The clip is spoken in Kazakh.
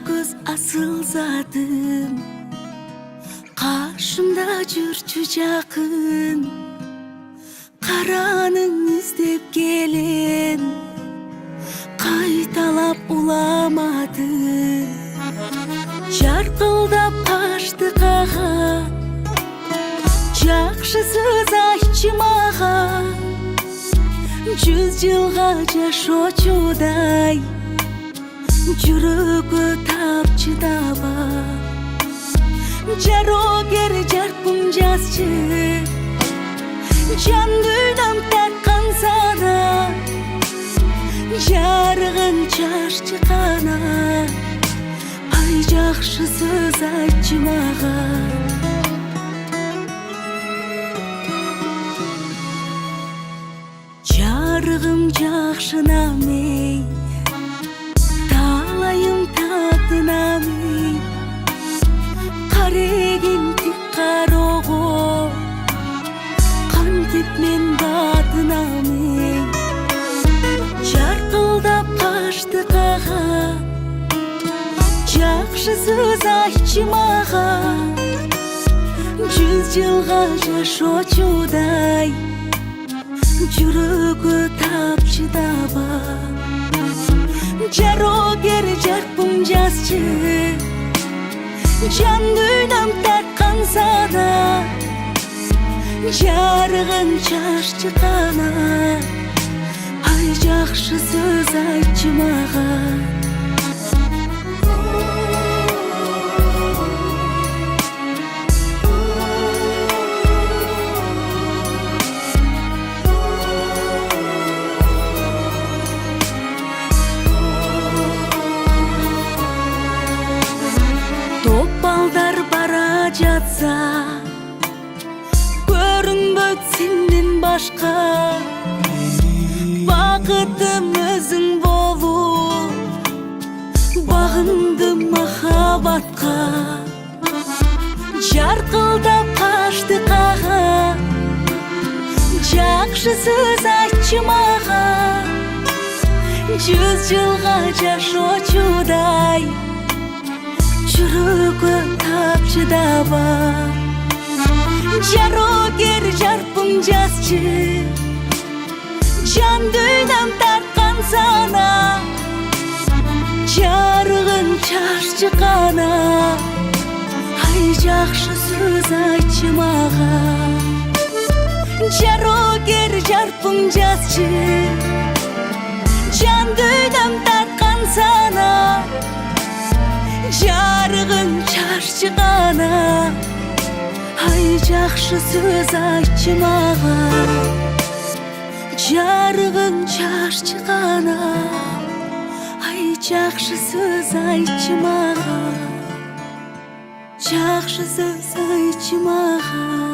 көз асыл затым, қашымда жүрчү жакын, караның издеп келен, кайталап уламадым. Жаркылдап качты кага, жакшы сөз айтчы мага, 100 жылга жашоочудай, жүрөгкө тапчы даба. Жарогер жаркын жазчы, жан дүйнөм тарткан сана, жарыгын чаччы кана. Ай жакшы сөз айтчы мага. Жарыгым жакшынамей, талайым татынамей, карегин тик карого, кантип мен батынамей. Жаркылдап качты кага, жакшы сөз айтчы мага, 100 жылга жашоочудай, жүрөгкө тапчы даба. Жарогер жаркын жазчы, жан дүйнөм тарткан сана, жарыгын чаччы кана. Ай жакшы сөз айтчы мага. Балдар бара жатса, көрүнбөйт сенден башка. Бакытым өзүң болуп, багындым махабатка. Жаркылдап качты кага, жакшы сөз айтчы мага, 100 жылга жашоочудай, жүрөгкө тапчы даба. Жарогер жаркын жазчы, жан дүйнөм тарткан сана, жарыгын чаччы кана. Ай жакшы сөз айтчы мага. Жарогер жаркын жазчы, жан дүйнөм тарткан сана, жарыгын чаччы кана. Ай жакшы сөз айтчы мага. Жарыгын чаччы кана. Ай жакшы сөз айтчы мага. Жакшы сөз айтчы мага.